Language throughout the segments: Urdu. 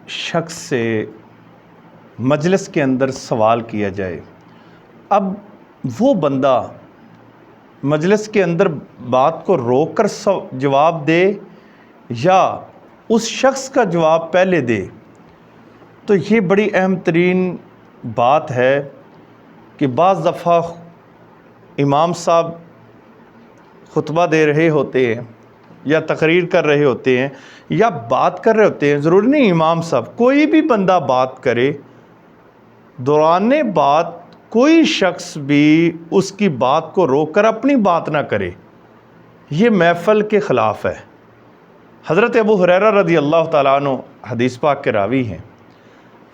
شخص سے مجلس کے اندر سوال کیا جائے، اب وہ بندہ مجلس کے اندر بات کو روک کر جواب دے یا اس شخص کا جواب پہلے دے، تو یہ بڑی اہم ترین بات ہے کہ بعض دفعہ امام صاحب خطبہ دے رہے ہوتے ہیں یا تقریر کر رہے ہوتے ہیں یا بات کر رہے ہوتے ہیں، ضروری نہیں امام صاحب، کوئی بھی بندہ بات کرے، دوران بات کوئی شخص بھی اس کی بات کو روک کر اپنی بات نہ کرے، یہ محفل کے خلاف ہے۔ حضرت ابو ہریرہ رضی اللہ تعالیٰ عنہ حدیث پاک کے راوی ہیں،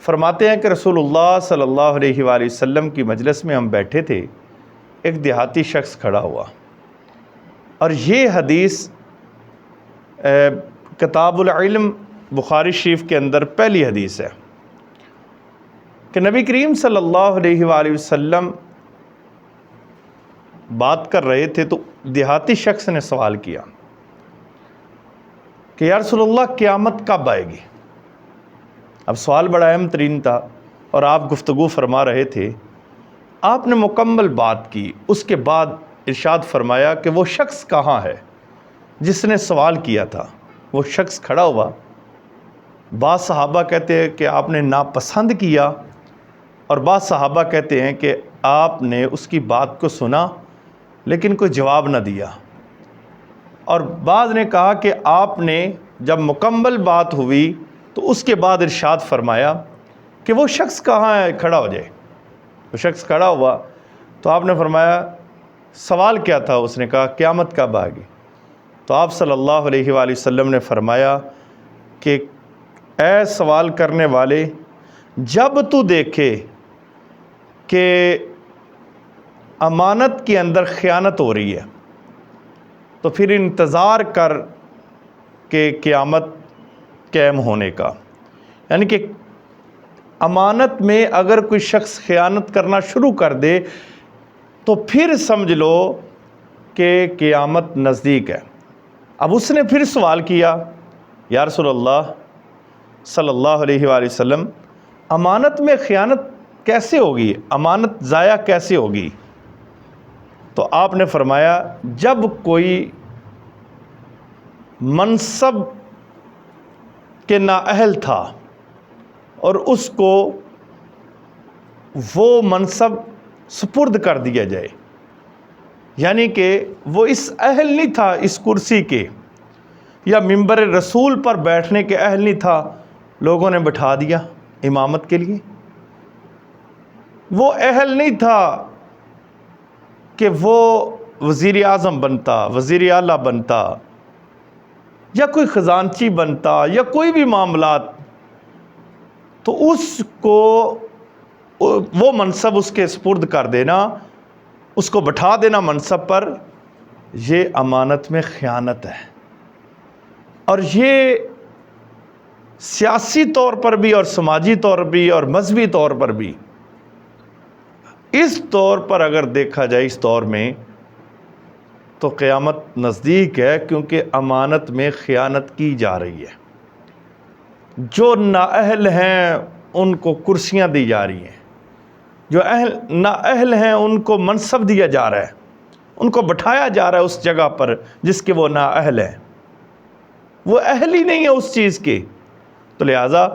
فرماتے ہیں کہ رسول اللہ صلی اللہ علیہ وآلہ وسلم کی مجلس میں ہم بیٹھے تھے، ایک دیہاتی شخص کھڑا ہوا، اور یہ حدیث کتاب العلم بخاری شریف کے اندر پہلی حدیث ہے کہ نبی کریم صلی اللہ علیہ وآلہ وسلم بات کر رہے تھے تو دیہاتی شخص نے سوال کیا کہ یا رسول اللہ قیامت کب آئے گی؟ اب سوال بڑا اہم ترین تھا اور آپ گفتگو فرما رہے تھے، آپ نے مکمل بات کی، اس کے بعد ارشاد فرمایا کہ وہ شخص کہاں ہے جس نے سوال کیا تھا؟ وہ شخص کھڑا ہوا، بعض صحابہ کہتے ہیں کہ آپ نے ناپسند کیا، اور بعض صحابہ کہتے ہیں کہ آپ نے اس کی بات کو سنا لیکن کوئی جواب نہ دیا، اور بعض نے کہا کہ آپ نے جب مکمل بات ہوئی تو اس کے بعد ارشاد فرمایا کہ وہ شخص کہاں ہے، کھڑا ہو جائے۔ وہ شخص کھڑا ہوا تو آپ نے فرمایا سوال کیا تھا؟ اس نے کہا قیامت کب آئے گی؟ تو آپ صلی اللہ علیہ وآلہ وسلم نے فرمایا کہ اے سوال کرنے والے، جب تو دیکھے کہ امانت کے اندر خیانت ہو رہی ہے تو پھر انتظار کر کہ قیامت قائم ہونے کا، یعنی کہ امانت میں اگر کوئی شخص خیانت کرنا شروع کر دے تو پھر سمجھ لو کہ قیامت نزدیک ہے۔ اب اس نے پھر سوال کیا، یا رسول اللہ صلی اللہ علیہ وآلہ وسلم، امانت میں خیانت کیسے ہوگی؟ امانت ضائع کیسے ہوگی؟ تو آپ نے فرمایا جب کوئی منصب کے نااہل تھا اور اس کو وہ منصب سپرد کر دیا جائے، یعنی کہ وہ اس اہل نہیں تھا اس کرسی کے یا منبر رسول پر بیٹھنے کے اہل نہیں تھا، لوگوں نے بٹھا دیا امامت کے لیے، وہ اہل نہیں تھا کہ وہ وزیر اعظم بنتا، وزیر اعلیٰ بنتا، یا کوئی خزانچی بنتا یا کوئی بھی معاملات، تو اس کو وہ منصب اس کے سپرد کر دینا، اس کو بٹھا دینا منصب پر، یہ امانت میں خیانت ہے۔ اور یہ سیاسی طور پر بھی اور سماجی طور پر بھی اور مذہبی طور پر بھی، اس طور پر اگر دیکھا جائے اس دور میں تو قیامت نزدیک ہے، کیونکہ امانت میں خیانت کی جا رہی ہے۔ جو نااہل ہیں ان کو کرسیاں دی جا رہی ہیں، جو نااہل ہیں ان کو منصب دیا جا رہا ہے، ان کو بٹھایا جا رہا ہے اس جگہ پر جس کے وہ نااہل ہیں، وہ اہل ہی نہیں ہے اس چیز کے۔ تو لہٰذا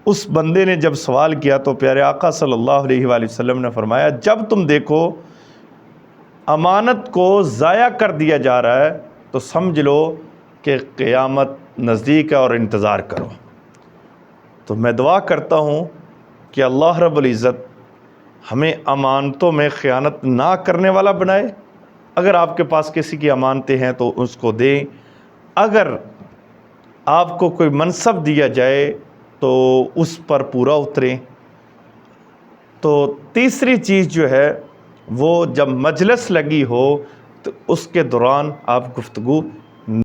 اس بندے نے جب سوال کیا تو پیارے آقا صلی اللہ علیہ وآلہ وسلم نے فرمایا جب تم دیکھو امانت کو ضائع کر دیا جا رہا ہے تو سمجھ لو کہ قیامت نزدیک ہے اور انتظار کرو۔ تو میں دعا کرتا ہوں کہ اللہ رب العزت ہمیں امانتوں میں خیانت نہ کرنے والا بنائے۔ اگر آپ کے پاس کسی کی امانتیں ہیں تو اس کو دیں، اگر آپ کو کوئی منصب دیا جائے تو اس پر پورا اتریں۔ تو تیسری چیز جو ہے وہ جب مجلس لگی ہو تو اس کے دوران آپ گفتگو